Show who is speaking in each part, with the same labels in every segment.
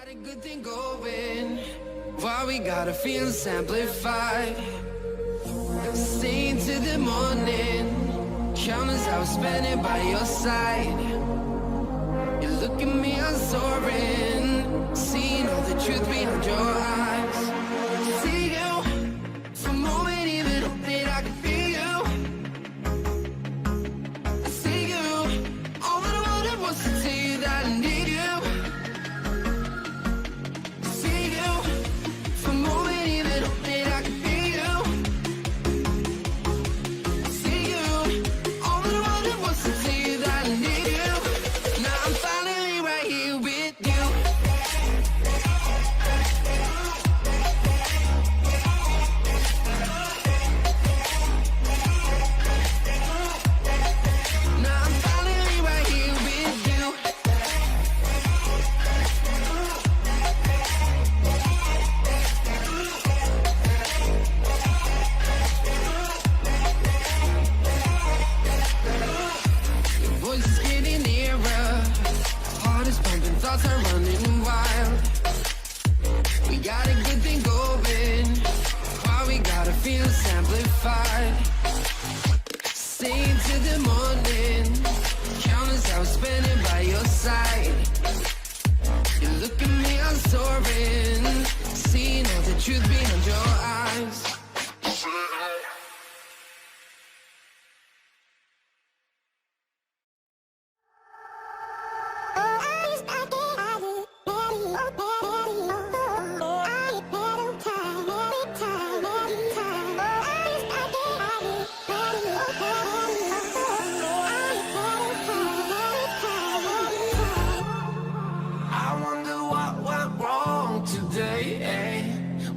Speaker 1: got a good thing going. Why we gotta feel amplified. Stay into the morning. Countless hours spending by your side. You look at me, I'm soaring. Seeing all the truth behind your eyes. See you for a moment, even hope that I can feel you. I see you. All that I wanted was to tell you that I need you.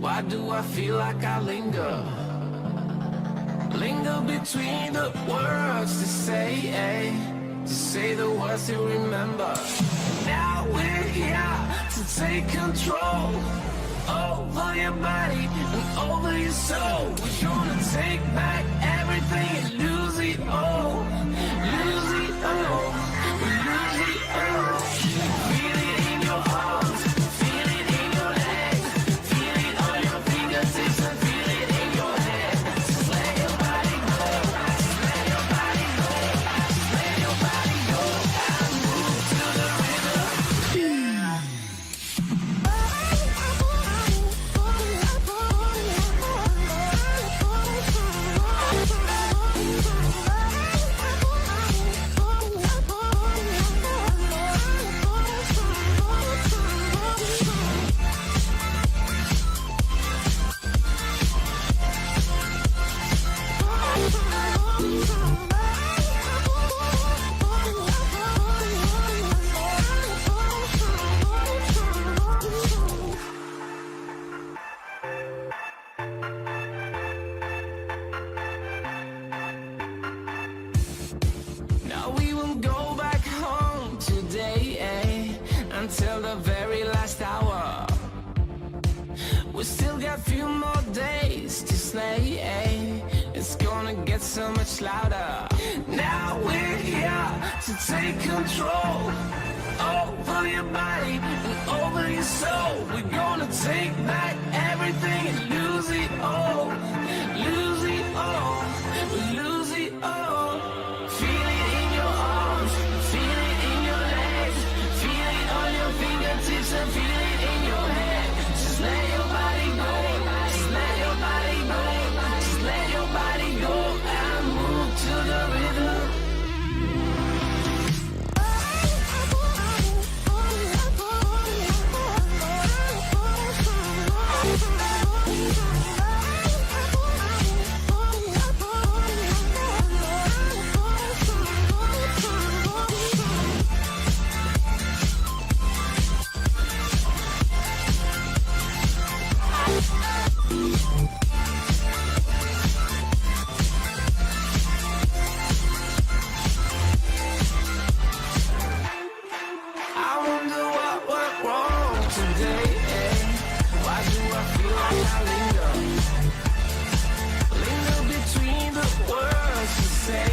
Speaker 1: Why do I feel like I linger between the words to say the words to remember. Now we're here to take control over your body and over your soul. We're gonna take back everything and lose it all, lose it all, lose it all. Feel it in your arms, feel it in your legs, feel it on your fingertips and feel it in your head. Just let your body go, just let your body go, just let your body go and move to the rhythm. Now we won't go back home today, until the very last hour. We still got few more days to slay, it's gonna get so much louder. Now we're here to take control over your body and over your soul. We're gonna take back everything and lose it all, lose it all, lose it all. Feel it in your arms, feel it in your legs, feel it on your fingertips and feel it in your head. Just let your body go, just let your body go, just let your body go and move to the rhythm. I wonder what went wrong today, Why do I feel like I linger between the words to say,